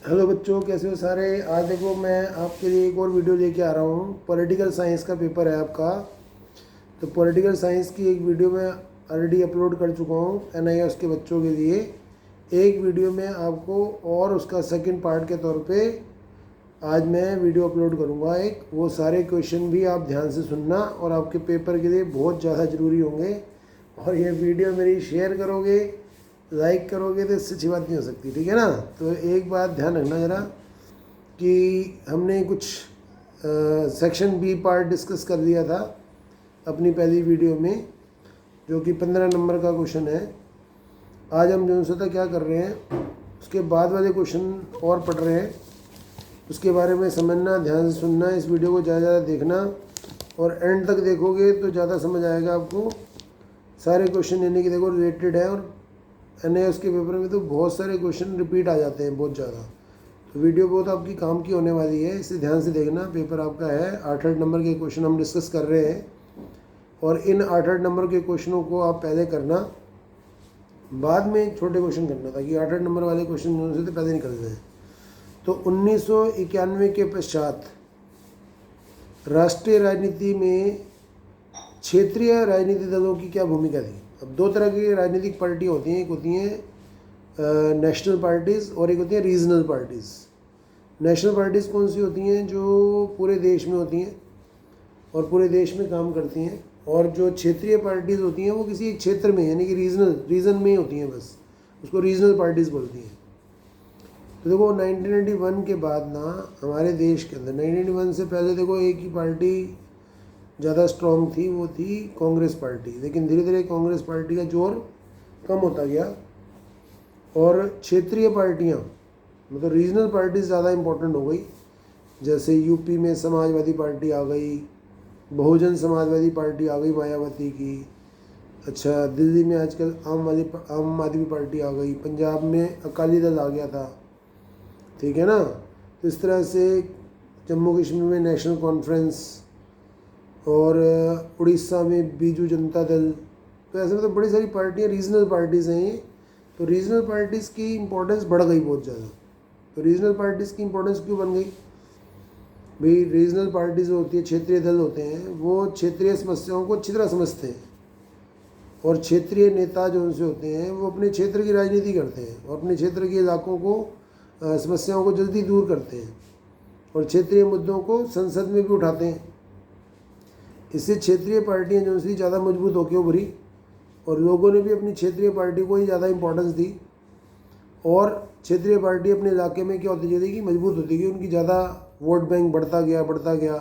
Hello बच्चों, कैसे हो सारे। आज देखो मैं आपके लिए एक और वीडियो लेके आ रहा हूँ। पॉलिटिकल साइंस का पेपर है आपका। तो पॉलिटिकल साइंस की एक वीडियो मैं ऑलरेडी अपलोड कर चुका हूँ एनआईएस के बच्चों के लिए। एक वीडियो में आपको और उसका सेकंड पार्ट के तौर पे आज मैं वीडियो अपलोड करूँगा। एक वो सारे क्वेश्चन भी आप ध्यान से सुनना और आपके पेपर के लिए बहुत ज़्यादा ज़रूरी होंगे। और ये वीडियो मेरी शेयर करोगे, लाइक करोगे तो इससे अच्छी बात नहीं हो सकती, ठीक है ना। तो एक बात ध्यान रखना ज़रा कि हमने कुछ सेक्शन बी पार्ट डिस्कस कर दिया था अपनी पहली वीडियो में, जो कि 15 नंबर का क्वेश्चन है। आज हम जो सा क्या कर रहे हैं, उसके बाद वाले क्वेश्चन और पढ़ रहे हैं। उसके बारे में समझना, ध्यान से सुनना, इस वीडियो को ज़्यादा ज़्यादा देखना और एंड तक देखोगे तो ज़्यादा समझ आएगा आपको। सारे क्वेश्चन यानी कि देखो रिलेटेड है, और एनआईएस के पेपर में तो बहुत सारे क्वेश्चन रिपीट आ जाते हैं, बहुत ज़्यादा। तो वीडियो बहुत आपकी काम की होने वाली है, इसे ध्यान से देखना। पेपर आपका है 8-8 नंबर के क्वेश्चन हम डिस्कस कर रहे हैं, और इन 8-8 नंबर के क्वेश्चनों को आप पहले करना, बाद में छोटे क्वेश्चन करना, ताकि 8-8 नंबर वाले क्वेश्चन से तो पहले निकल जाए। तो 1991 के पश्चात राष्ट्रीय राजनीति में क्षेत्रीय राजनीतिक दलों की क्या भूमिका थी। अब दो तरह की राजनीतिक पार्टियाँ होती हैं, एक होती हैं नेशनल पार्टीज़ और एक होती हैं रीजनल पार्टीज़। नेशनल पार्टीज़ कौन सी होती हैं? जो पूरे देश में होती हैं और पूरे देश में काम करती हैं। और जो क्षेत्रीय पार्टीज़ होती हैं वो किसी एक क्षेत्र में, यानी कि रीजन में होती हैं, बस उसको रीजनल पार्टीज़ बोलती हैं। तो देखो 1991 के बाद ना हमारे देश के अंदर, 1991 से पहले देखो एक ही पार्टी ज़्यादा स्ट्रॉन्ग थी, वो थी कांग्रेस पार्टी। लेकिन धीरे धीरे कांग्रेस पार्टी का जोर कम होता गया और क्षेत्रीय पार्टियाँ, मतलब रीजनल पार्टीज ज़्यादा इम्पोर्टेंट हो गई। जैसे यूपी में समाजवादी पार्टी आ गई, बहुजन समाजवादी पार्टी आ गई मायावती की। अच्छा, दिल्ली में आजकल आम आदमी पार्टी आ गई। पंजाब में अकाली दल आ गया था, ठीक है ना। तो इस तरह से जम्मू कश्मीर में नेशनल कॉन्फ्रेंस, और उड़ीसा में बीजू जनता दल। तो ऐसे मतलब बड़ी सारी पार्टियाँ रीजनल पार्टीज़ हैं ये। तो रीजनल पार्टीज़ की इम्पोर्टेंस बढ़ गई बहुत ज़्यादा। तो रीजनल पार्टीज़ की इम्पोर्टेंस क्यों बन गई भाई? रीजनल पार्टी जो होती है, क्षेत्रीय दल होते हैं, वो क्षेत्रीय समस्याओं को अच्छी तरह समझते हैं, और क्षेत्रीय नेता जो उनसे होते हैं वो अपने क्षेत्र की राजनीति करते हैं और अपने क्षेत्र के इलाकों को समस्याओं को जल्दी दूर करते हैं, और क्षेत्रीय मुद्दों को संसद में भी उठाते हैं। इससे क्षेत्रीय पार्टियाँ जो सी ज़्यादा मजबूत होकर उभरी, और लोगों ने भी अपनी क्षेत्रीय पार्टी को ही ज़्यादा इम्पोर्टेंस दी, और क्षेत्रीय पार्टी अपने इलाके में क्या होती जाएगी, मजबूत होती गई, उनकी ज़्यादा वोट बैंक बढ़ता गया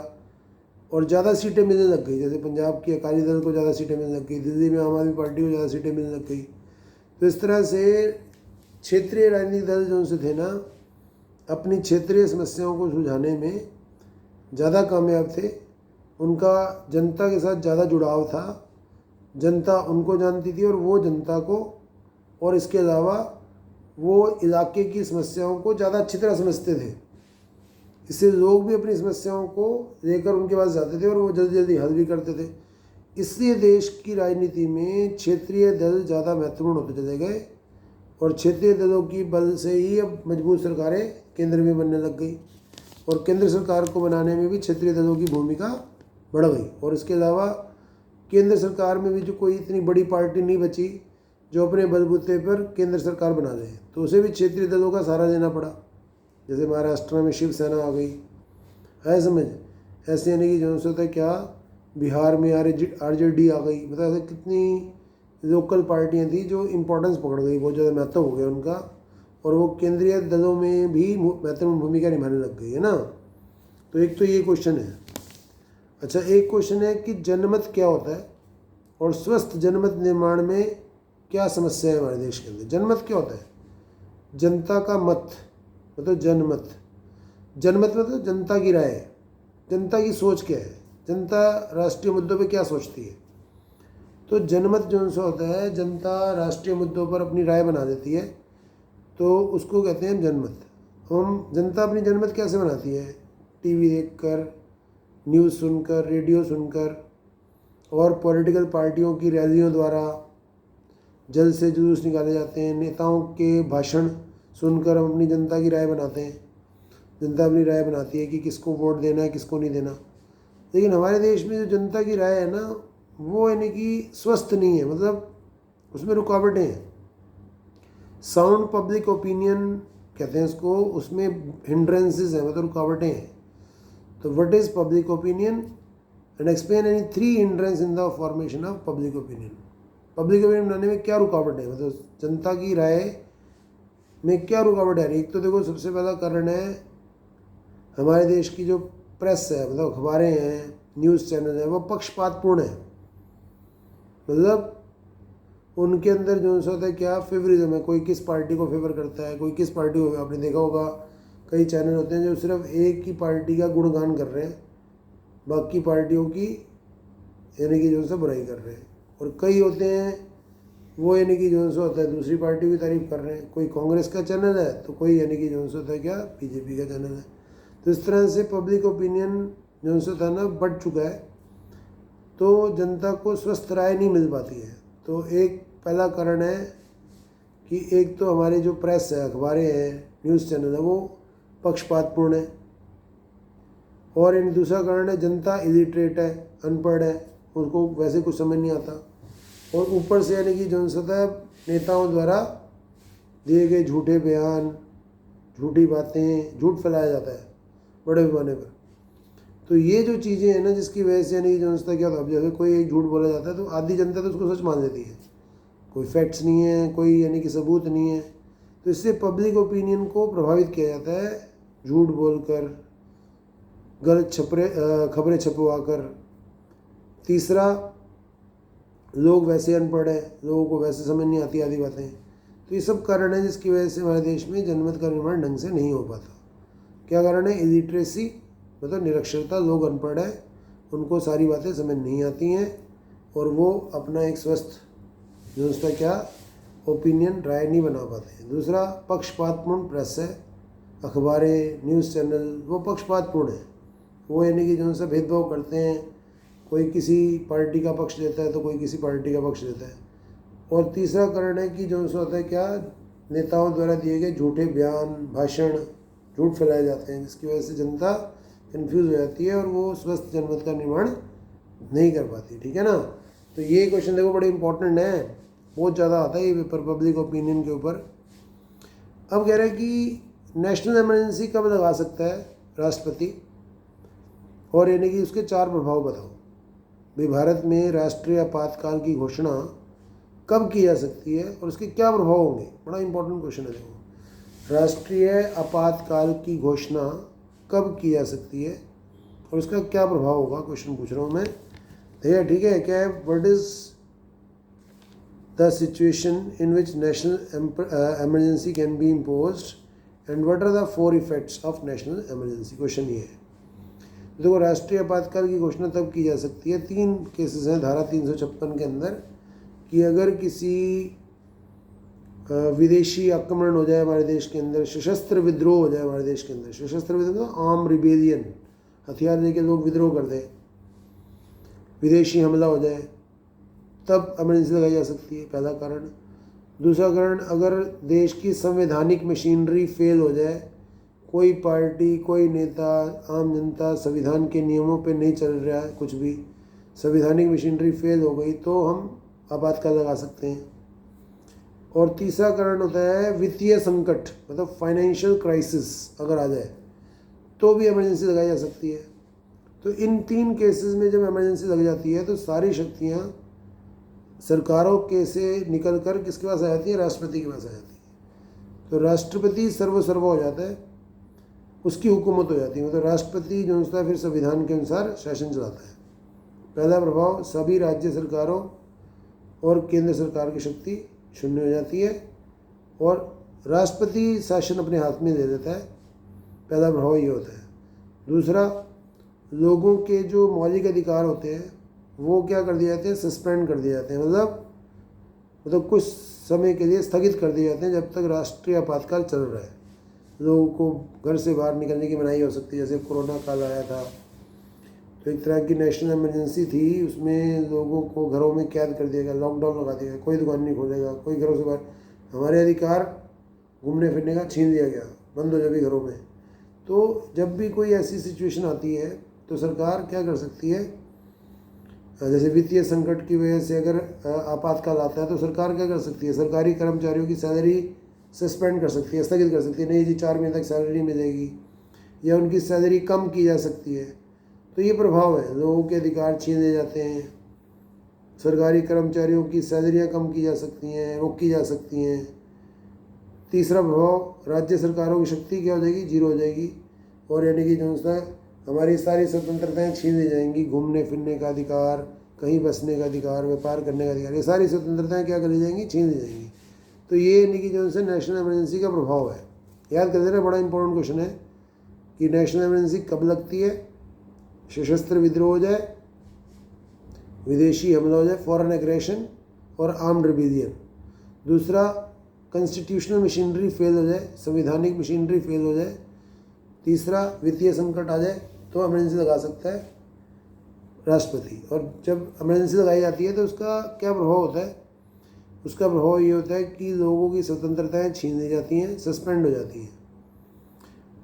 और ज़्यादा सीटें मिलने लग गई। जैसे पंजाब की अकाली दल को ज़्यादा सीटें मिलने लग गई, दिल्ली में आम आदमी पार्टी को ज़्यादा सीटें मिलने लग गई। तो इस तरह से क्षेत्रीय राजनीतिक दल जो उनसे थे ना, अपनी क्षेत्रीय समस्याओं को सुलझाने में ज़्यादा कामयाब थे। उनका जनता के साथ ज़्यादा जुड़ाव था, जनता उनको जानती थी और वो जनता को, और इसके अलावा वो इलाके की समस्याओं को ज़्यादा अच्छी तरह समझते थे। इससे लोग भी अपनी समस्याओं को लेकर उनके पास जाते थे और वो जल्दी जल्दी हल भी करते थे। इसलिए देश की राजनीति में क्षेत्रीय दल ज़्यादा महत्वपूर्ण होते चले गए, और क्षेत्रीय दलों की बल से ही अब मजबूत सरकारें केंद्र में बनने लग गई, और केंद्र सरकार को बनाने में भी क्षेत्रीय दलों की भूमिका बढ़ गई। और इसके अलावा केंद्र सरकार में भी जो कोई इतनी बड़ी पार्टी नहीं बची जो अपने बलबूते पर केंद्र सरकार बना ले, तो उसे भी क्षेत्रीय दलों का सहारा लेना पड़ा। जैसे महाराष्ट्र में शिवसेना आ गई, है समझ। ऐसे यानी कि जो होता है क्या, बिहार में आरजेडी आ गई। मतलब ऐसे कितनी लोकल पार्टियां थी जो इम्पोर्टेंस पकड़ गई, बहुत ज़्यादा महत्व हो गया उनका, और वो केंद्रीय दलों में भी महत्वपूर्ण भूमिका निभाने लग गई, है ना। तो एक तो ये क्वेश्चन है। अच्छा, एक क्वेश्चन है कि जनमत क्या होता है और स्वस्थ जनमत निर्माण में क्या समस्या है हमारे देश के अंदर। जनमत क्या होता है? जनता का मत, मतलब जनमत। जनमत मतलब जनता की राय, जनता की सोच क्या है, जनता राष्ट्रीय मुद्दों पे क्या सोचती है। तो जनमत जो सा होता है, जनता राष्ट्रीय मुद्दों पर अपनी राय बना देती है, तो उसको कहते हैं जनमत। हम जनता अपनी जनमत कैसे बनाती है? टीवी देखकर, न्यूज़ सुनकर, रेडियो सुनकर, और पॉलिटिकल पार्टियों की रैलियों द्वारा। जल्द से जुलूस निकाले जाते हैं, नेताओं के भाषण सुनकर हम अपनी जनता की राय बनाते हैं, जनता अपनी राय बनाती है कि किसको वोट देना है किसको नहीं देना। लेकिन हमारे देश में जो जनता की राय है ना, वो यानी कि स्वस्थ नहीं है, मतलब उसमें रुकावटें हैं। साउंड पब्लिक ओपिनियन कहते हैं इसको, उसमें हिंड्रेंसेस हैं, मतलब रुकावटें हैं। तो what is public opinion and explain any 3 hindrance in the formation of public opinion. Public opinion बनाने में क्या रुकावट है, मतलब जनता की राय में क्या रुकावट है। एक तो देखो सबसे पहला कारण है हमारे देश की जो प्रेस है, मतलब अखबारें हैं, न्यूज़ चैनल है, वो पक्षपातपूर्ण है। मतलब उनके अंदर जो सा होता है क्या फेवरिज्म है, कोई किस पार्टी को फेवर करता है, कोई किस पार्टी को। आपने देखा होगा कई चैनल होते हैं जो सिर्फ एक ही पार्टी का गुणगान कर रहे हैं, बाकी पार्टियों की यानी कि जो सा बुराई कर रहे हैं। और कई होते हैं वो यानी कि जो सा होता है दूसरी पार्टी की तारीफ कर रहे हैं। कोई कांग्रेस का चैनल है तो कोई यानी कि जो सा होता है क्या बीजेपी का चैनल है। तो इस तरह से पब्लिक ओपिनियन जो सा था ना बढ़ चुका है, तो जनता को स्वस्थ राय नहीं मिल पाती है। तो एक पहला कारण है कि एक तो हमारी जो प्रेस है, अखबारें हैं, न्यूज़ चैनल है, वो पक्षपातपूर्ण है। और इन दूसरा कारण है जनता इलिटरेट है, अनपढ़ है, उनको वैसे कुछ समझ नहीं आता। और ऊपर से यानी कि जो सतह नेताओं द्वारा दिए गए झूठे बयान, झूठी बातें, झूठ फैलाया जाता है बड़े पैमाने पर। तो ये जो चीज़ें हैं ना, जिसकी वजह से यानी कि जो सतह क्या होता है, जैसे कोई एक झूठ बोला जाता है तो आधी जनता तो उसको सच मान लेती है, कोई फैक्ट्स नहीं है, कोई यानी कि सबूत नहीं है। तो इससे पब्लिक ओपिनियन को प्रभावित किया जाता है झूठ बोलकर, गलत खबरें छपवा कर। तीसरा, लोग वैसे अनपढ़ हैं, लोगों को वैसे समझ नहीं आती आदि बातें। तो ये सब कारण है जिसकी वजह से हमारे देश में जनमत का निर्माण ढंग से नहीं हो पाता। क्या कारण है? इलिटरेसी, मतलब निरक्षरता, लोग अनपढ़ है, उनको सारी बातें समझ नहीं आती हैं और वो अपना एक स्वस्थ जो उसका क्या ओपिनियन, राय नहीं बना पाते हैं। दूसरा, पक्षपातपूर्ण प्रेस है, अखबारें, न्यूज़ चैनल, वो पक्षपातपूर्ण है, वो यानी कि जो सा भेदभाव करते हैं, कोई किसी पार्टी का पक्ष लेता है तो कोई किसी पार्टी का पक्ष लेता है। और तीसरा कारण है कि जो सा होता है क्या, नेताओं द्वारा दिए गए झूठे बयान, भाषण, झूठ फैलाए जाते हैं, जिसकी वजह से जनता कन्फ्यूज़ हो जाती है और वो स्वस्थ जनमत का निर्माण नहीं कर पाती। ठीक है ना। तो ये क्वेश्चन देखो बड़े इंपॉर्टेंट है, बहुत ज़्यादा आता है ये पेपर पब्लिक ओपिनियन के ऊपर। अब कह रहे हैं कि नेशनल इमरजेंसी कब लगा सकता है राष्ट्रपति, और यानी कि उसके 4 प्रभाव बताओ। भाई भारत में राष्ट्रीय आपातकाल की घोषणा कब की जा सकती है और उसके क्या प्रभाव होंगे। बड़ा इंपॉर्टेंट क्वेश्चन है। देखो, राष्ट्रीय आपातकाल की घोषणा कब की जा सकती है और उसका क्या प्रभाव होगा, क्वेश्चन पूछ रहा हूँ मैं। भैया ठीक है, क्या है, what is the situation in which national emergency can be imposed and what are the 4 effects of national emergency. Question ये है। देखो, राष्ट्रीय आपातकाल की घोषणा तब की जा सकती है, 3 केसेस हैं धारा 356 के अंदर, कि अगर किसी विदेशी आक्रमण हो जाए हमारे देश के अंदर, सशस्त्र विद्रोह हो जाए हमारे देश के अंदर। सशस्त्र विद्रोह, आर्म रिबेलियन, हथियार लेके लोग विद्रोह कर दें, विदेशी हमला हो जाए, तब इमरजेंसी लगाई जा सकती है, पहला कारण। दूसरा कारण, अगर देश की संवैधानिक मशीनरी फेल हो जाए, कोई पार्टी, कोई नेता, आम जनता संविधान के नियमों पे नहीं चल रहा है, कुछ भी संवैधानिक मशीनरी फेल हो गई, तो हम आपातकाल लगा सकते हैं। और तीसरा कारण होता है वित्तीय संकट, मतलब फाइनेंशियल क्राइसिस अगर आ जाए तो भी इमरजेंसी लगाई जा सकती है। तो इन 3 केसेस में जब इमरजेंसी लग जाती है तो सारी शक्तियाँ सरकारों के से निकल कर किसके पास आ जाती है, राष्ट्रपति के पास आ जाती है। तो राष्ट्रपति सर्वसर्वा हो जाता है, उसकी हुकूमत हो जाती है, मतलब राष्ट्रपति जो होता है फिर संविधान के अनुसार शासन चलाता है। पहला प्रभाव, सभी राज्य सरकारों और केंद्र सरकार की शक्ति शून्य हो जाती है और राष्ट्रपति शासन अपने हाथ में ले लेता है। पहला प्रभाव ये होता है। दूसरा, लोगों के जो मौलिक अधिकार होते हैं वो क्या कर दिए जाते हैं, सस्पेंड कर दिए जाते हैं, मतलब कुछ समय के लिए स्थगित कर दिए जाते हैं जब तक राष्ट्रीय आपातकाल चल रहा है। लोगों को घर से बाहर निकलने की मनाही हो सकती है, जैसे कोरोना काल आया था तो एक तरह की नेशनल इमरजेंसी थी, उसमें लोगों को घरों में कैद कर दिया गया, लॉकडाउन लगा दिया गया, कोई दुकान नहीं खोलेगा, कोई घरों से बाहर। हमारे अधिकार घूमने फिरने का छीन लिया गया, बंद हो जाए घरों में। तो जब भी कोई ऐसी सिचुएशन आती है तो सरकार क्या कर सकती है, जैसे वित्तीय संकट की वजह से अगर आपातकाल आता है तो सरकार क्या कर सकती है, सरकारी कर्मचारियों की सैलरी सस्पेंड कर सकती है, स्थगित कर सकती है, नहीं जी 4 महीने तक सैलरी मिलेगी, या उनकी सैलरी कम की जा सकती है। तो ये प्रभाव है, लोगों के अधिकार छीने जाते हैं, सरकारी कर्मचारियों की सैलरियाँ कम की जा सकती हैं, रोकी जा सकती हैं। तीसरा प्रभाव, राज्य सरकारों की शक्ति क्या हो जाएगी, जीरो हो जाएगी, और यानी कि जो सा हमारी सारी स्वतंत्रताएं छीन ली जाएंगी, घूमने फिरने का अधिकार, कहीं बसने का अधिकार, व्यापार करने का अधिकार, ये सारी स्वतंत्रताएं क्या कर ली जाएंगी, छीन ली जाएंगी। तो ये यानी कि जो है नेशनल इमरजेंसी का प्रभाव है। याद कर देना, बड़ा इंपॉर्टेंट क्वेश्चन है कि नेशनल इमरजेंसी कब लगती है, सशस्त्र विद्रोह हो जाए, विदेशी हमला हो जाए, फॉरेन एग्रेशन और आर्म्ड रिबेलियन। दूसरा, कॉन्स्टिट्यूशनल मशीनरी फेल हो जाए, संवैधानिक मशीनरी फेल हो जाए। तीसरा, वित्तीय संकट आ जाए तो इमरजेंसी लगा सकता है राष्ट्रपति। और जब इमरजेंसी लगाई जाती है तो उसका क्या प्रभाव होता है, उसका प्रभाव ये होता है कि लोगों की स्वतंत्रताएं छीन ली जाती हैं, सस्पेंड हो जाती हैं,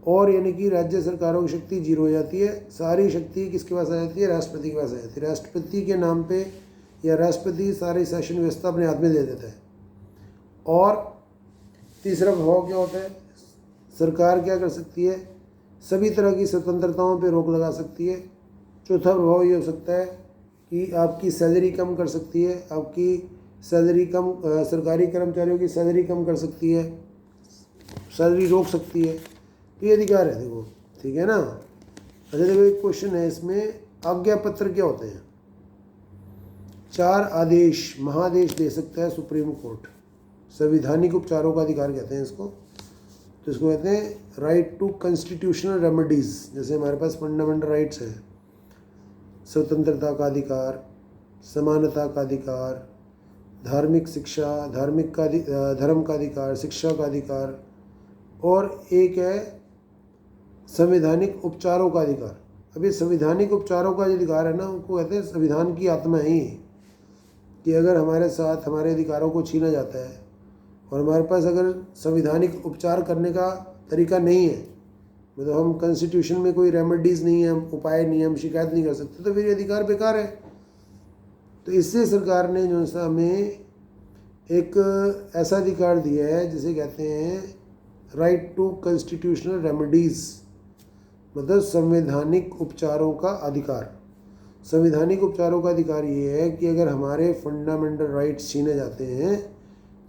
और यानी कि राज्य सरकारों की शक्ति जीरो हो जाती है। सारी शक्ति किसके पास आ जाती है, राष्ट्रपति के पास आ जाती है। राष्ट्रपति के नाम पे या राष्ट्रपति सारी शासन व्यवस्था अपने हाथ में ले लेता है। और तीसरा प्रभाव क्या होता है, सरकार क्या कर सकती है, सभी तरह की स्वतंत्रताओं पे रोक लगा सकती है। चौथा प्रभाव ये हो सकता है कि आपकी सैलरी कम कर सकती है, आपकी सैलरी कम, सरकारी कर्मचारियों की सैलरी कम कर सकती है, सैलरी रोक सकती है। तो ये अधिकार है, देखो, ठीक है ना। अच्छा देखो, एक क्वेश्चन है इसमें, आज्ञा पत्र क्या होते हैं। 4 आदेश, महादेश दे सकता है सुप्रीम कोर्ट, संवैधानिक उपचारों का अधिकार कहते हैं इसको। तो इसको कहते हैं राइट टू कॉन्स्टिट्यूशनल रेमेडीज़। जैसे हमारे पास फंडामेंटल राइट्स हैं, स्वतंत्रता का अधिकार, समानता का अधिकार, धार्मिक शिक्षा, धर्म का अधिकार, शिक्षा का अधिकार, और एक है संवैधानिक उपचारों का अधिकार। अब ये संवैधानिक उपचारों का जो अधिकार है ना, उनको कहते हैं संविधान की आत्मा ही, कि अगर हमारे साथ हमारे अधिकारों को छीना जाता है और हमारे पास अगर संवैधानिक उपचार करने का तरीका नहीं है, मतलब हम कॉन्स्टिट्यूशन में कोई रेमेडीज़ नहीं है, उपाय नहीं है, हम शिकायत नहीं कर सकते, तो फिर ये अधिकार बेकार है। तो इससे सरकार ने जो सा हमें एक ऐसा अधिकार दिया है जिसे कहते हैं राइट टू कॉन्स्टिट्यूशनल रेमेडीज़, मतलब संवैधानिक उपचारों का अधिकार। संवैधानिक उपचारों का अधिकार ये है कि अगर हमारे फंडामेंटल राइट्स छीने जाते हैं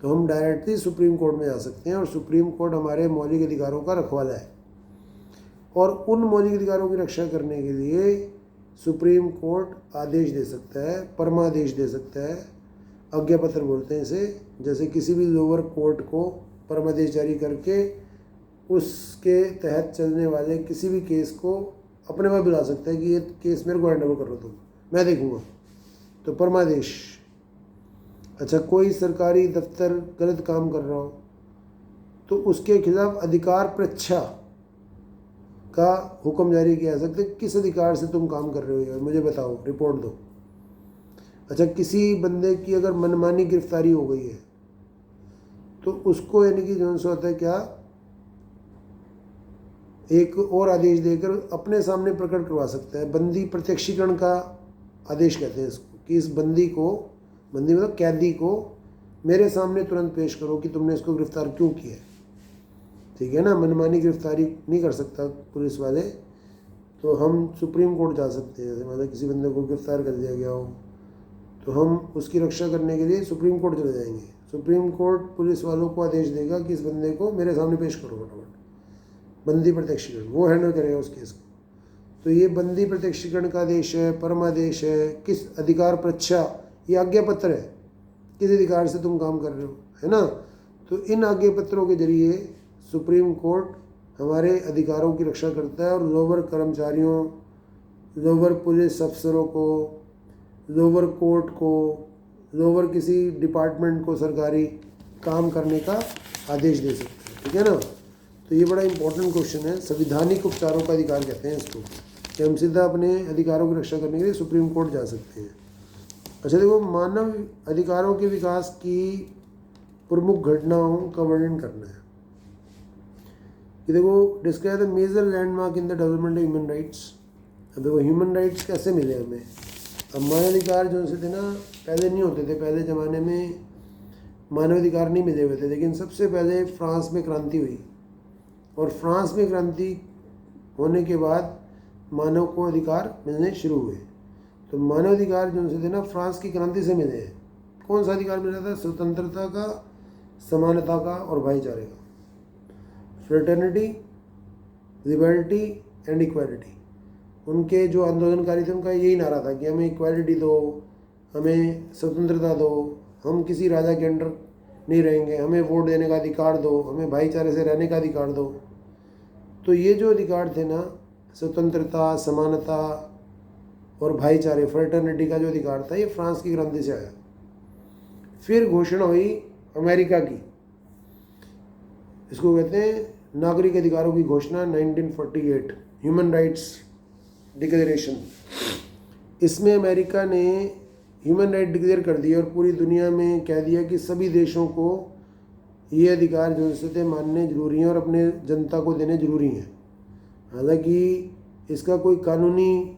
तो हम डायरेक्टली सुप्रीम कोर्ट में जा सकते हैं, और सुप्रीम कोर्ट हमारे मौलिक अधिकारों का रखवाला है। और उन मौलिक अधिकारों की रक्षा करने के लिए सुप्रीम कोर्ट आदेश दे सकता है, परमादेश दे सकता है, आज्ञा पत्र बोलते हैं इसे। जैसे किसी भी लोअर कोर्ट को परमादेश जारी करके उसके तहत चलने वाले किसी भी केस को अपने पास बुला सकता है कि ये केस मेरे को हैंड ओवर कर लो, तुम, मैं देखूंगा, तो परमादेश। अच्छा, कोई सरकारी दफ्तर गलत काम कर रहा हो तो उसके खिलाफ अधिकार परीक्षा का हुक्म जारी किया जा सकता है, किस अधिकार से तुम काम कर रहे हो मुझे बताओ, रिपोर्ट दो। अच्छा, किसी बंदे की अगर मनमानी गिरफ्तारी हो गई है तो उसको यानी कि जो होता है क्या, एक और आदेश देकर अपने सामने प्रकट करवा सकता है। बंदी प्रत्यक्षीकरण का आदेश कहते हैं इसको, कि इस बंदी को, बंदी मतलब कैदी को, मेरे सामने तुरंत पेश करो कि तुमने इसको गिरफ्तार क्यों किया। ठीक है ना, मनमानी गिरफ्तारी नहीं कर सकता पुलिस वाले, तो हम सुप्रीम कोर्ट जा सकते हैं। जैसे मतलब किसी बंदे को गिरफ्तार कर लिया गया हो तो हम उसकी रक्षा करने के लिए सुप्रीम कोर्ट चले जाएंगे। सुप्रीम कोर्ट पुलिस वालों को आदेश देगा कि इस बंदे को मेरे सामने पेश करो फटाफट, बंदी प्रत्यक्षीकरण, वो हैंडल करेगा उस केस को। तो ये बंदी प्रत्यक्षीकरण का आदेश है, परमादेश है, किस अधिकार परीक्षा, ये आज्ञा पत्र है, किस अधिकार से तुम काम कर रहे हो, है ना। तो इन आज्ञा पत्रों के जरिए सुप्रीम कोर्ट हमारे अधिकारों की रक्षा करता है, और लोअर कर्मचारियों, लोअर पुलिस अफसरों को, लोअर कोर्ट को, लोअर किसी डिपार्टमेंट को सरकारी काम करने का आदेश दे सकते हैं। ठीक है ना। तो ये बड़ा इंपॉर्टेंट क्वेश्चन है, संवैधानिक उपचारों का अधिकार कहते हैं इसको, कि हम सीधा अपने अधिकारों की रक्षा करने के लिए सुप्रीम कोर्ट जा सकते हैं। अच्छा देखो, मानव अधिकारों के विकास की प्रमुख घटनाओं का वर्णन करना है। कि देखो describe the major landmark in the development of human rights. अब देखो ह्यूमन राइट्स कैसे मिले हमें। अब मानवाधिकार जो से थे ना पहले नहीं होते थे, पहले ज़माने में मानवाधिकार नहीं मिले हुए थे, लेकिन सबसे पहले फ्रांस में क्रांति हुई और फ्रांस में क्रांति होने के बाद मानव को अधिकार मिलने शुरू हुए। तो मानवाधिकार जो से थे ना फ्रांस की क्रांति से मिले हैं। कौन सा अधिकार मिला था? स्वतंत्रता का, समानता का और भाईचारे का। Fraternity, liberty and equality. उनके जो आंदोलनकारी थे उनका यही नारा था कि हमें इक्वालिटी दो, हमें स्वतंत्रता दो, हम किसी राजा के अंडर नहीं रहेंगे, हमें वोट देने का अधिकार दो, हमें भाईचारे से रहने का अधिकार दो। तो ये जो अधिकार थे ना, स्वतंत्रता, समानता और भाईचारे, फ्रेटर्निटी का जो अधिकार था, ये फ्रांस की क्रांति से आया। फिर घोषणा हुई अमेरिका की, इसको कहते हैं नागरिक अधिकारों की घोषणा 1948, ह्यूमन राइट्स डिक्लेरेशन। इसमें अमेरिका ने ह्यूमन राइट डिक्लेयर कर दिया और पूरी दुनिया में कह दिया कि सभी देशों को ये अधिकार जो थे मानने जरूरी हैं और अपने जनता को देने जरूरी हैं। हालांकि इसका कोई कानूनी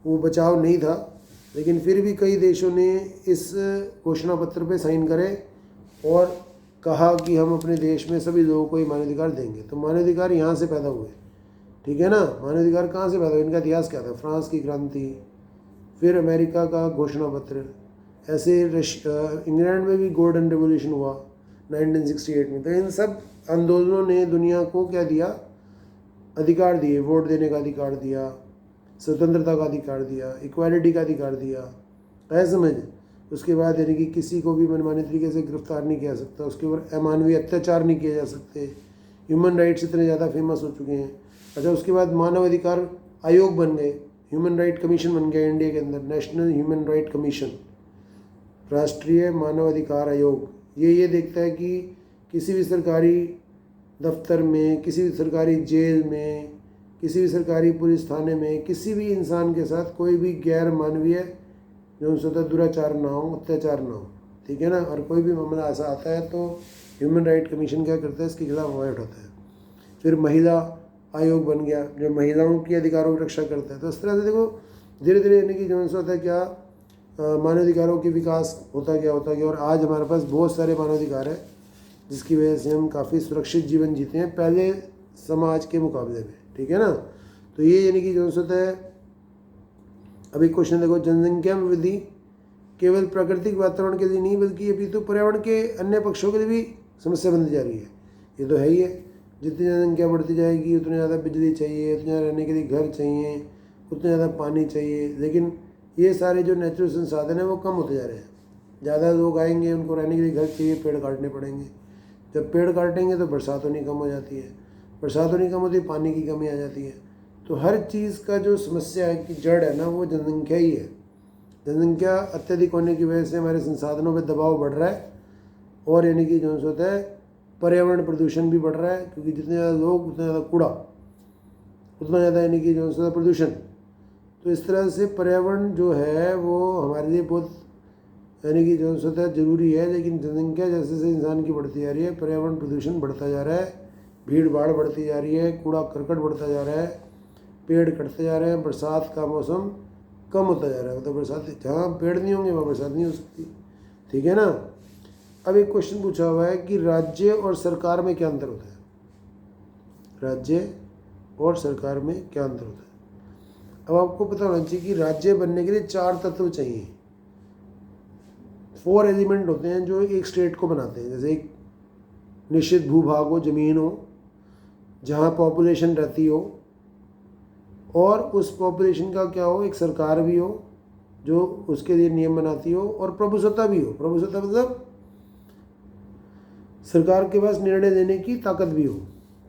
वो बचाव नहीं था, लेकिन फिर भी कई देशों ने इस घोषणा पत्र पे साइन करे और कहा कि हम अपने देश में सभी लोगों को ये मानवाधिकार देंगे। तो मानवाधिकार यहाँ से पैदा हुए, ठीक है ना। मानवाधिकार कहाँ से पैदा हुए, इनका इतिहास क्या था? फ्रांस की क्रांति, फिर अमेरिका का घोषणा पत्र, ऐसे इंग्लैंड में भी गोल्डन रिवॉल्यूशन हुआ 1968 में। तो इन सब आंदोलनों ने दुनिया को क्या दिया? अधिकार दिए, वोट देने का अधिकार दिया, स्वतंत्रता का अधिकार दिया, इक्वालिटी का अधिकार दिया, है समझ। उसके बाद यानी कि किसी को भी मनमानी तरीके से गिरफ्तार नहीं किया सकता, उसके ऊपर अमानवीय अत्याचार नहीं किए जा सकते। ह्यूमन राइट्स इतने ज़्यादा फेमस हो चुके हैं। अच्छा, उसके बाद मानव अधिकार आयोग बन गए, ह्यूमन राइट कमीशन बन गया इंडिया के अंदर, नेशनल ह्यूमन राइट कमीशन, राष्ट्रीय मानव अधिकार आयोग। ये देखता है कि किसी भी सरकारी दफ्तर में, किसी भी सरकारी जेल में, किसी भी सरकारी पुलिस थाने में किसी भी इंसान के साथ कोई भी गैर मानवीय जो उनसे दुराचार ना हो, अत्याचार ना हो, ठीक है ना। और कोई भी मामला ऐसा आता है तो ह्यूमन राइट कमीशन क्या करता है? इसके खिलाफ आवाज़ उठाता है। फिर महिला आयोग बन गया जो महिलाओं के अधिकारों की रक्षा करता है। तो इस तरह से देखो धीरे धीरे यानी कि जो होता है क्या मानवाधिकारों की विकास होता गया और आज हमारे पास बहुत सारे मानवाधिकार है जिसकी वजह से हम काफ़ी सुरक्षित जीवन जीते हैं पहले समाज के मुकाबले में, ठीक है ना। तो ये यानी कि जो होता है, अभी क्वेश्चन देखो, जनसंख्या में वृद्धि केवल प्राकृतिक वातावरण के लिए नहीं बल्कि अभी तो पर्यावरण के अन्य पक्षों के लिए भी समस्या बनती जा रही है। ये तो है ही है, जितनी जनसंख्या बढ़ती जाएगी उतनी ज़्यादा बिजली चाहिए, उतने ज़्यादा रहने के लिए घर चाहिए, उतने ज़्यादा पानी चाहिए, लेकिन ये सारे जो नेचुरल संसाधन हैं वो कम होते जा रहे हैं। ज़्यादा लोग आएंगे, उनको रहने के लिए घर चाहिए, पेड़ काटने पड़ेंगे। जब पेड़ काटेंगे तो बरसात होनी कम हो जाती है, बरसात होनी कम होती है, पानी की कमी आ जाती है। तो हर चीज़ का जो समस्या है कि जड़ है ना वो जनसंख्या ही है। जनसंख्या अत्यधिक होने की वजह से हमारे संसाधनों पर दबाव बढ़ रहा है और यानी कि जो होता है पर्यावरण प्रदूषण भी बढ़ रहा है, क्योंकि जितने ज़्यादा लोग उतना ज़्यादा कूड़ा, उतना ज़्यादा यानी कि जो होता है प्रदूषण। तो इस तरह से पर्यावरण जो है वो हमारे लिए बहुत यानी कि जो होता है ज़रूरी है। लेकिन जनसंख्या जैसे जैसे इंसान की बढ़ती जा रही है पर्यावरण प्रदूषण बढ़ता जा रहा है, भीड़ भाड़ बढ़ती जा रही है, कूड़ा करकट बढ़ता जा रहा है, पेड़ कटते जा रहे हैं, बरसात का मौसम कम होता जा रहा है। मतलब बरसात जहाँ पेड़ नहीं होंगे वहाँ बरसात नहीं हो सकती, ठीक है ना। अब एक क्वेश्चन पूछा हुआ है कि राज्य और सरकार में क्या अंतर होता है? राज्य और सरकार में क्या अंतर होता है? अब आपको पता होना चाहिए कि राज्य बनने के लिए 4 तत्व चाहिए, 4 एलिमेंट होते हैं जो एक स्टेट को बनाते हैं। जैसे एक निश्चित भूभाग हो, ज़मीन हो, जहाँ पॉपुलेशन रहती हो, और उस पॉपुलेशन का क्या हो, एक सरकार भी हो जो उसके लिए नियम बनाती हो, और प्रभुसत्ता भी हो। प्रभुसत्ता मतलब सरकार के पास निर्णय लेने की ताकत भी हो।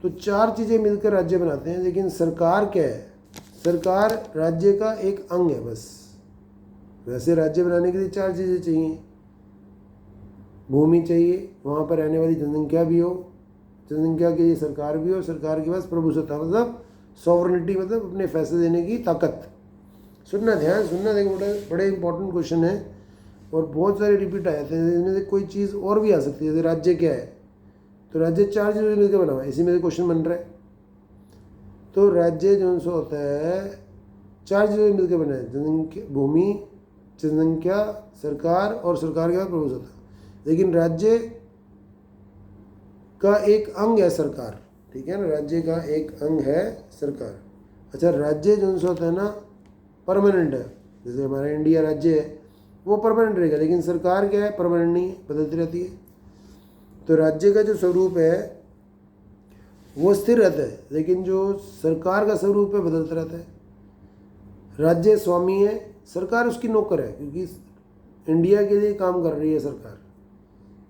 तो 4 चीज़ें मिलकर राज्य बनाते हैं। लेकिन सरकार क्या है? सरकार राज्य का एक अंग है बस। वैसे राज्य बनाने के लिए 4 चीज़ें चाहिए, भूमि चाहिए, वहाँ पर रहने वाली जनसंख्या भी हो, जनसंख्या के लिए सरकार भी हो, सरकार के पास प्रभुसत्ता मतलब सॉवरेनिटी मतलब अपने फैसले देने की ताकत। सुनना, ध्यान सुनना, देखो बड़े इंपॉर्टेंट क्वेश्चन है और बहुत सारे रिपीट आ जाते हैं। इनमें से कोई चीज़ और भी आ सकती है। जैसे राज्य क्या है? तो राज्य 4 चीज़ों से मिलकर बना हुआ है, इसी में से क्वेश्चन बन रहा है। तो राज्य जो सो होता है 4 चीज़ें मिलकर बना है, जनसंख्या, भूमि, जनसंख्या, सरकार और सरकार के बाद प्रभुत्व होता है। लेकिन राज्य का एक अंग है सरकार, ठीक है ना, राज्य का एक अंग है सरकार। अच्छा, राज्य जो होता है ना परमानेंट है, जैसे हमारा इंडिया राज्य है वो परमानेंट रहेगा, लेकिन सरकार क्या है, परमानेंट नहीं है, बदलती रहती है। तो राज्य का जो स्वरूप है वो स्थिर रहता है, लेकिन जो सरकार का स्वरूप है बदलता रहता है। राज्य स्वामी है, सरकार उसकी नौकर है, क्योंकि इंडिया के लिए काम कर रही है सरकार।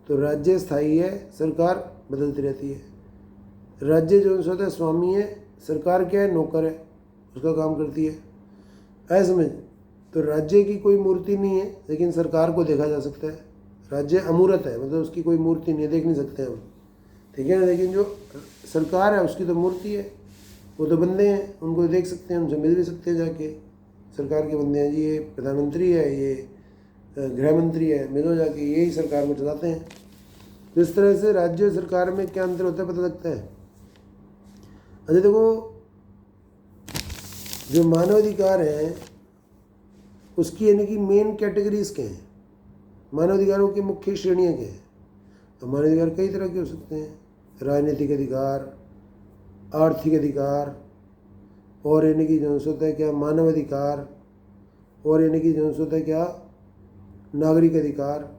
तो राज्य स्थायी है, सरकार बदलती रहती है। राज्य जो होता है स्वामी है, सरकार क्या है, नौकर है, उसका काम करती है। ऐसे समझ। तो राज्य की कोई मूर्ति नहीं है, लेकिन सरकार को देखा जा सकता है। राज्य अमूर्त है, मतलब उसकी कोई मूर्ति नहीं है, देख नहीं सकते हम, ठीक है ना। लेकिन जो सरकार है उसकी तो मूर्ति है, वो तो बंदे हैं, उनको देख सकते हैं, उनसे मिल भी सकते हैं जाके। सरकार के बंदे हैं जी, ये प्रधानमंत्री है, ये गृह मंत्री है, मिलो जाके, यही सरकार को चलाते हैं। तो इस तरह से राज्य और सरकार में क्या अंतर होता है पता लगता है। अच्छा देखो, जो मानवाधिकार है उसकी यानी कि मेन कैटेगरीज क्या हैं, मानवाधिकारों की मुख्य श्रेणियाँ क्या हैं। तो मानवाधिकार कई तरह के हो सकते हैं, राजनीतिक अधिकार, आर्थिक अधिकार, और यानी कि जो होता है क्या मानव अधिकार, और यानी कि जो होता है क्या नागरिक अधिकार।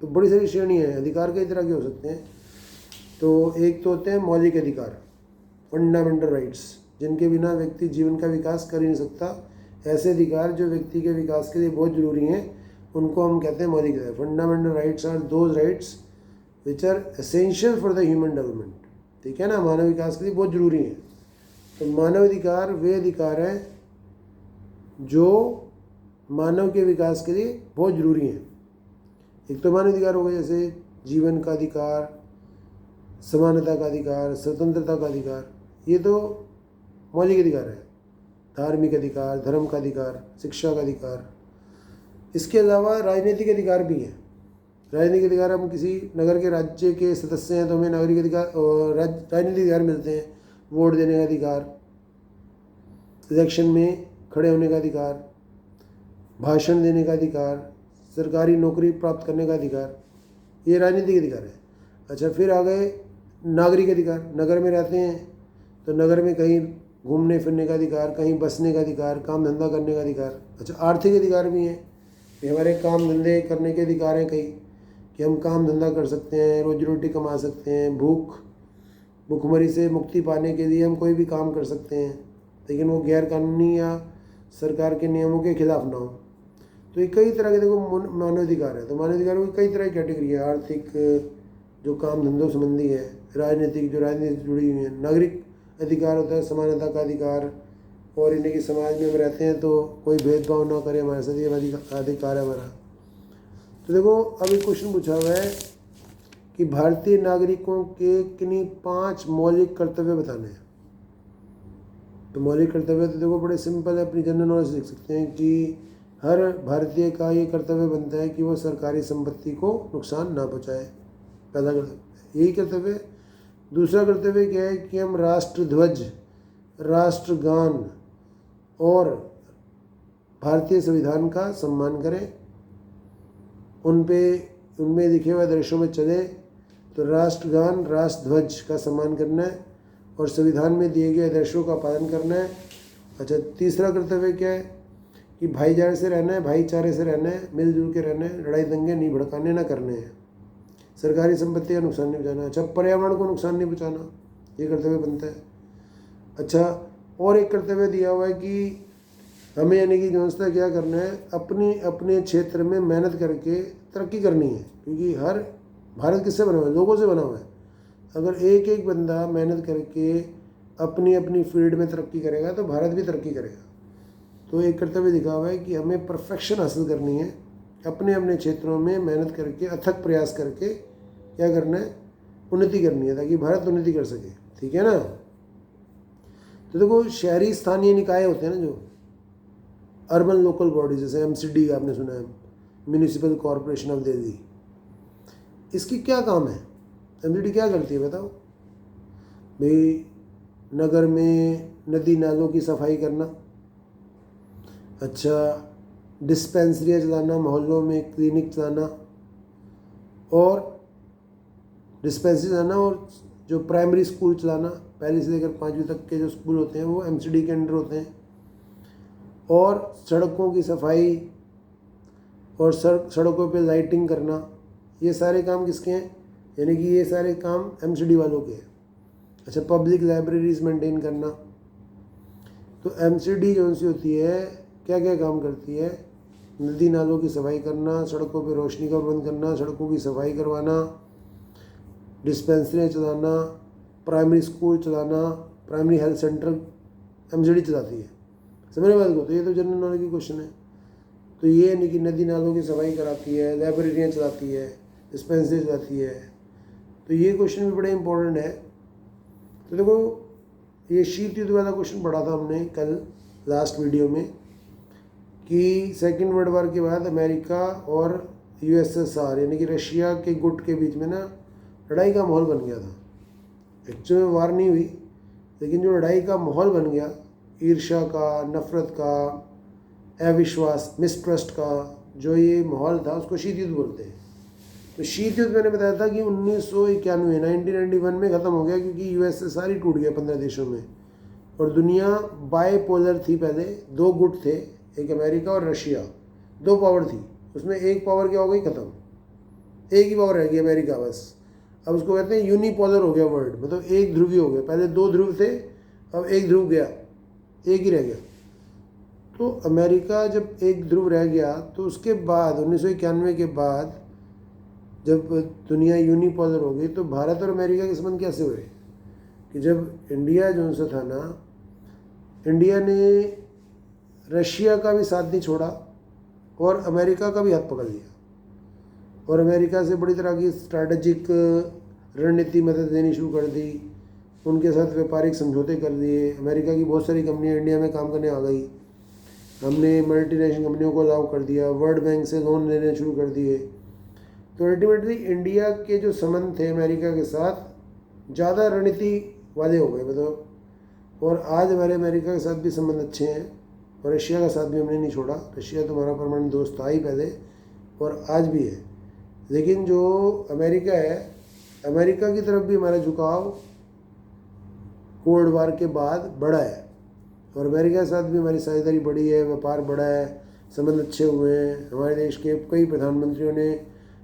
तो बड़ी सारी श्रेणियाँ हैं, अधिकार कई तरह के हो सकते हैं। तो एक तो होते हैं मौलिक अधिकार, फंडामेंटल राइट्स, जिनके बिना व्यक्ति जीवन का विकास कर ही नहीं सकता। ऐसे अधिकार जो व्यक्ति के विकास के लिए बहुत जरूरी हैं, उनको हम कहते हैं मौलिक अधिकार। Fundamental rights are those rights which are essential for the human development, ठीक है ना, मानव विकास के लिए बहुत जरूरी हैं। तो मानव अधिकार वे अधिकार हैं जो मानव के विकास के लिए बहुत जरूरी हैं। एक तो मानव अधिकार हो गया जैसे जीवन का अधिकार, समानता का अधिकार, स्वतंत्रता का अधिकार, ये तो मौलिक अधिकार है। धार्मिक अधिकार, धर्म का अधिकार, शिक्षा का अधिकार। इसके अलावा राजनीतिक अधिकार भी हैं। राजनीतिक अधिकार, हम किसी नगर के राज्य के सदस्य हैं तो हमें नागरिक अधिकार और राजनीतिक अधिकार मिलते हैं। वोट देने का अधिकार, इलेक्शन में खड़े होने का अधिकार, भाषण देने का अधिकार, सरकारी नौकरी प्राप्त करने का अधिकार, ये राजनीतिक अधिकार है। अच्छा, फिर आ गए नागरिक अधिकार। नगर में रहते हैं तो नगर में कहीं घूमने फिरने का अधिकार, कहीं बसने का अधिकार, काम धंधा करने का अधिकार। अच्छा, आर्थिक अधिकार भी हैं, ये हमारे काम धंधे करने के अधिकार हैं कई, कि हम काम धंधा कर सकते हैं, रोजी रोटी कमा सकते हैं, भूखमरी से मुक्ति पाने के लिए हम कोई भी काम कर सकते हैं, लेकिन वो गैर कानूनी या सरकार के नियमों के खिलाफ ना हो। तो ये कई तरह के देखो मानवाधिकार है। तो मानवाधिकारों की कई तरह की कैटेगरी है। आर्थिक जो काम धंधों संबंधी है, राजनीतिक जो राजनीति से जुड़ी हुई है, नागरिक अधिकार होता है समानता का अधिकार, और इन्हें कि समाज में हम रहते हैं तो कोई भेदभाव ना करे हमारे साथ, ये अधिकार है हमारा। तो देखो अभी क्वेश्चन पूछा हुआ है कि भारतीय नागरिकों के किन्हीं 5 मौलिक कर्तव्य बताने हैं। तो मौलिक कर्तव्य तो देखो बड़े सिंपल है, अपनी जनरल नॉलेज लिख सकते हैं कि हर भारतीय का ये कर्तव्य बनता है कि वो सरकारी संपत्ति को नुकसान ना पहुँचाए, पहला कर्तव्य यही कर्तव्य है। दूसरा कर्तव्य क्या है कि हम राष्ट्र ध्वज, राष्ट्रगान और भारतीय संविधान का सम्मान करें, उनमें लिखे हुए आदर्शों में चले। तो राष्ट्रगान, राष्ट्रध्वज का सम्मान करना है और संविधान में दिए गए आदर्शों का पालन करना है। अच्छा, तीसरा कर्तव्य क्या है कि भाईचारे से रहना है, भाईचारे से रहना है, मिलजुल के रहना है, लड़ाई दंगे नहीं भड़काने ना करने हैं, सरकारी संपत्ति का नुकसान नहीं पहुँचाना। अच्छा, पर्यावरण को नुकसान नहीं पहुँचाना, ये कर्तव्य बनता है। अच्छा, और एक कर्तव्य दिया हुआ है कि हमें यानी कि व्यवस्था क्या करना है, अपने अपने क्षेत्र में मेहनत करके तरक्की करनी है, क्योंकि हर भारत किससे बना हुआ है, लोगों से बना हुआ है। अगर एक एक बंदा मेहनत करके अपनी अपनी फील्ड में तरक्की करेगा तो भारत भी तरक्की करेगा। तो एक कर्तव्य दिखा हुआ है कि हमें परफेक्शन हासिल करनी है, अपने अपने क्षेत्रों में मेहनत करके अथक प्रयास करके क्या करना है, उन्नति करनी है, ताकि भारत उन्नति कर सके, ठीक है ना। तो देखो शहरी स्थानीय निकाय होते हैं ना, जो अर्बन लोकल बॉडी, जैसे MCD आपने सुना है, म्यूनिसिपल कॉरपोरेशन ऑफ दिल्ली, इसकी क्या काम है, MCD क्या करती है बताओ भाई। नगर में नदी नालों की सफाई करना, अच्छा डिस्पेंसरियाँ चलाना, मोहल्लों में क्लिनिक चलाना, और डिस्पेंसरी चलाना, और जो प्राइमरी स्कूल चलाना, पहली से लेकर 5वीं तक के जो स्कूल होते हैं वो एमसीडी के अंडर होते हैं, और सड़कों की सफाई और सड़कों पे लाइटिंग करना, ये सारे काम किसके हैं, यानी कि ये सारे काम एमसीडी वालों के हैं। अच्छा पब्लिक लाइब्रेरीज मेंटेन करना, तो एमसीडी जो सी होती है क्या क्या काम करती है, नदी नालों की सफाई करना, सड़कों पे रोशनी का प्रबंध करना, सड़कों की सफाई करवाना, डिस्पेंसरियाँ चलाना, प्राइमरी स्कूल चलाना, प्राइमरी हेल्थ सेंटर एमसीडी चलाती है। समझ बात को, तो ये तो जनरल नॉलेज की क्वेश्चन है। तो ये यानी कि नदी नालों की सफाई कराती है, लाइब्रेरियाँ चलाती है, डिस्पेंसरी चलाती है, तो ये क्वेश्चन भी बड़े इंपॉर्टेंट है। तो देखो ये शीत युद्ध वाला क्वेश्चन पढ़ा था हमने कल लास्ट वीडियो में कि सेकेंड वर्ल्ड वॉर के बाद अमेरिका और यूएसएसआर यानी कि रशिया के गुट के बीच में ना लड़ाई का माहौल बन गया था। एक्चुअली में वार नहीं हुई, लेकिन जो लड़ाई का माहौल बन गया, ईर्ष्या का, नफरत का, अविश्वास, मिसट्रस्ट का जो ये माहौल था, उसको शीत युद्ध बोलते हैं। तो शीत युद्ध मैंने बताया था कि 1991 में ख़त्म हो गया, क्योंकि यूएसएसआर ही टूट गया 15 देशों में, और दुनिया बायपोलर थी। पहले दो गुट थे, एक अमेरिका और रशिया, दो पावर थी, उसमें एक पावर क्या हो गई, ख़त्म, एक ही पावर रह गई अमेरिका बस। अब उसको कहते हैं यूनिपोलर हो गया वर्ल्ड, मतलब एक ध्रुवी हो गया। पहले दो ध्रुव थे, अब एक ध्रुव गया, एक ही रह गया। तो अमेरिका जब एक ध्रुव रह गया, तो उसके बाद 1991 के बाद जब दुनिया यूनिपोलर हो गई, तो भारत और अमेरिका के संबंध कैसे हुए कि जब इंडिया जो सा था ना, इंडिया ने रशिया का भी साथ नहीं छोड़ा और अमेरिका का भी हाथ पकड़ लिया, और अमेरिका से बड़ी तरह की स्ट्रैटेजिक रणनीति मदद देनी शुरू कर दी, उनके साथ व्यापारिक समझौते कर दिए। अमेरिका की बहुत सारी कंपनियां इंडिया में काम करने आ गई, हमने मल्टीनेशनल कंपनियों को अलाउ कर दिया, वर्ल्ड बैंक से लोन लेने शुरू कर दिए। तो अल्टीमेटली इंडिया के जो संबंध थे अमेरिका के साथ ज़्यादा रणनीति वाले हो गए, मतलब, और आज हमारे अमेरिका के साथ भी संबंध अच्छे हैं, और रशिया का साथ भी हमने नहीं छोड़ा। रशिया तो हमारा परमानेंट दोस्त था ही पहले और आज भी है, लेकिन जो अमेरिका है, अमेरिका की तरफ भी हमारा झुकाव कोल्ड वार के बाद बढ़ा है, और अमेरिका के साथ भी हमारी साझेदारी बढ़ी है, व्यापार बढ़ा है, संबंध अच्छे हुए हैं। हमारे देश के कई प्रधानमंत्रियों ने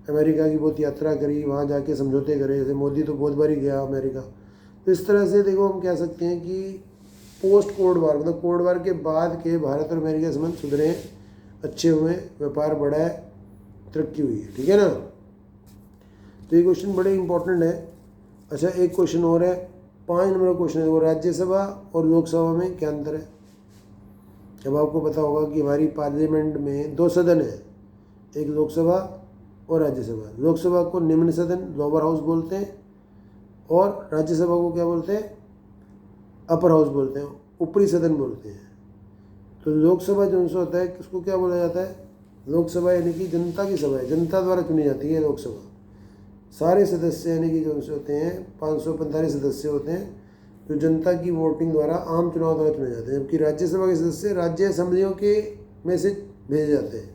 अमेरिका की बहुत यात्रा करी, वहाँ जाके समझौते करे, जैसे मोदी तो बहुत बार ही गया अमेरिका। तो इस तरह से देखो हम कह सकते हैं कि पोस्ट कोल्ड वार, मतलब कोल्ड वार के बाद के भारत और अमेरिका के संबंध सुधरे, अच्छे हुए, व्यापार बढ़ा है, तरक्की हुई है। ठीक है ना, तो ये क्वेश्चन बड़े इंपॉर्टेंट है। अच्छा एक क्वेश्चन और है, 5 नंबर का क्वेश्चन है, वो राज्यसभा और लोकसभा में क्या अंतर है। अब आपको पता होगा कि हमारी पार्लियामेंट में 2 सदन है, एक लोकसभा और राज्यसभा। लोकसभा को निम्न सदन, लोअर हाउस बोलते हैं, और राज्यसभा को क्या बोलते हैं, अपर हाउस बोलते हैं, ऊपरी सदन बोलते हैं। तो लोकसभा जो सा होता है उसको क्या बोला जाता है, लोकसभा यानी कि जनता की सभा है, जनता द्वारा चुनी जाती है लोकसभा। सारे सदस्य यानी कि जो से होते हैं 545 सदस्य होते हैं, जो जनता की वोटिंग द्वारा आम चुनाव द्वारा चुने जाते हैं, जबकि राज्यसभा के सदस्य राज्य असेंबलियों के में से भेजे जाते हैं।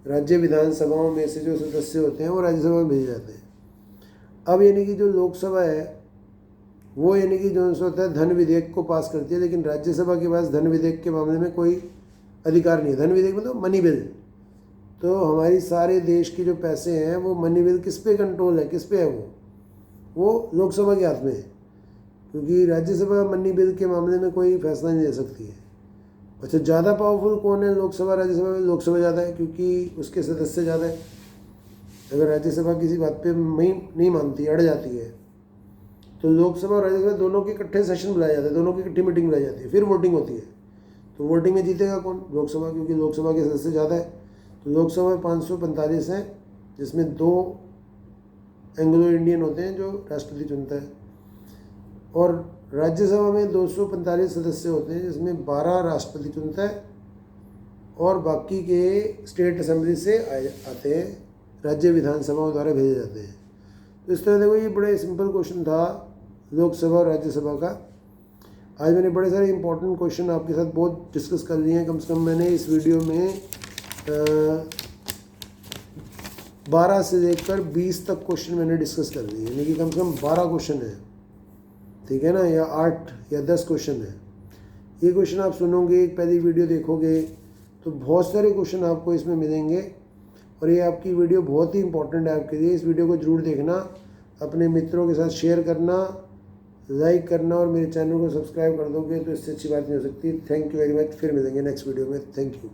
राज्य विधानसभाओं में से जो सदस्य होते हैं वो राज्यसभा में भेजे जाते हैं। अब यानी कि जो लोकसभा है वो यानी कि जो होता है धन विधेयक को पास करती है, लेकिन राज्यसभा के पास धन विधेयक के मामले में कोई अधिकार नहीं है। धन विधेयक मतलब मनी बिल। तो हमारी सारे देश की जो पैसे हैं वो मनी बिल किस पे कंट्रोल है, किस पे है, वो लोकसभा के हाथ में है, क्योंकि राज्यसभा मनी बिल के मामले में कोई फैसला नहीं ले सकती है। अच्छा ज़्यादा पावरफुल कौन है राज्यसभा राज्यसभा में, लोकसभा ज़्यादा है क्योंकि उसके सदस्य ज़्यादा है। अगर राज्यसभा किसी बात पे नहीं मानती, अड़ जाती है, तो लोकसभा और राज्यसभा दोनों के इकट्ठे सेशन बुलाए जाते हैं, दोनों की इकट्ठी मीटिंग बुलाई जाती है, फिर वोटिंग होती है। तो वोटिंग में जीतेगा कौन, लोकसभा, क्योंकि लोकसभा के सदस्य ज़्यादा है। तो लोकसभा में 545 हैं, जिसमें 2 एंग्लो इंडियन होते हैं जो राष्ट्रपति चुनता है, और राज्यसभा में 245 सदस्य होते हैं, जिसमें 12 राष्ट्रपति चुनता है और बाकी के स्टेट असेंबली से आते हैं, राज्य विधानसभाओं द्वारा भेजे जाते हैं। तो इस तरह देखो ये बड़े सिंपल क्वेश्चन था लोकसभा और राज्यसभा का। आज मैंने बड़े सारे इंपॉर्टेंट क्वेश्चन आपके साथ बहुत डिस्कस कर लिए हैं। कम से कम मैंने इस वीडियो में 12 से लेकर 20 तक क्वेश्चन मैंने डिस्कस कर दिए, यानी कि कम से कम 12 क्वेश्चन है, ठीक है ना, या 8 या 10 क्वेश्चन है। ये क्वेश्चन आप सुनोगे, एक पहली वीडियो देखोगे तो बहुत सारे क्वेश्चन आपको इसमें मिलेंगे, और ये आपकी वीडियो बहुत ही इंपॉर्टेंट है आपके लिए। इस वीडियो को जरूर देखना, अपने मित्रों के साथ शेयर करना, लाइक करना, और मेरे चैनल को सब्सक्राइब कर दोगे तो इससे अच्छी बात नहीं हो सकती। Thank you very much. फिर मिलेंगे नेक्स्ट वीडियो में। Thank you.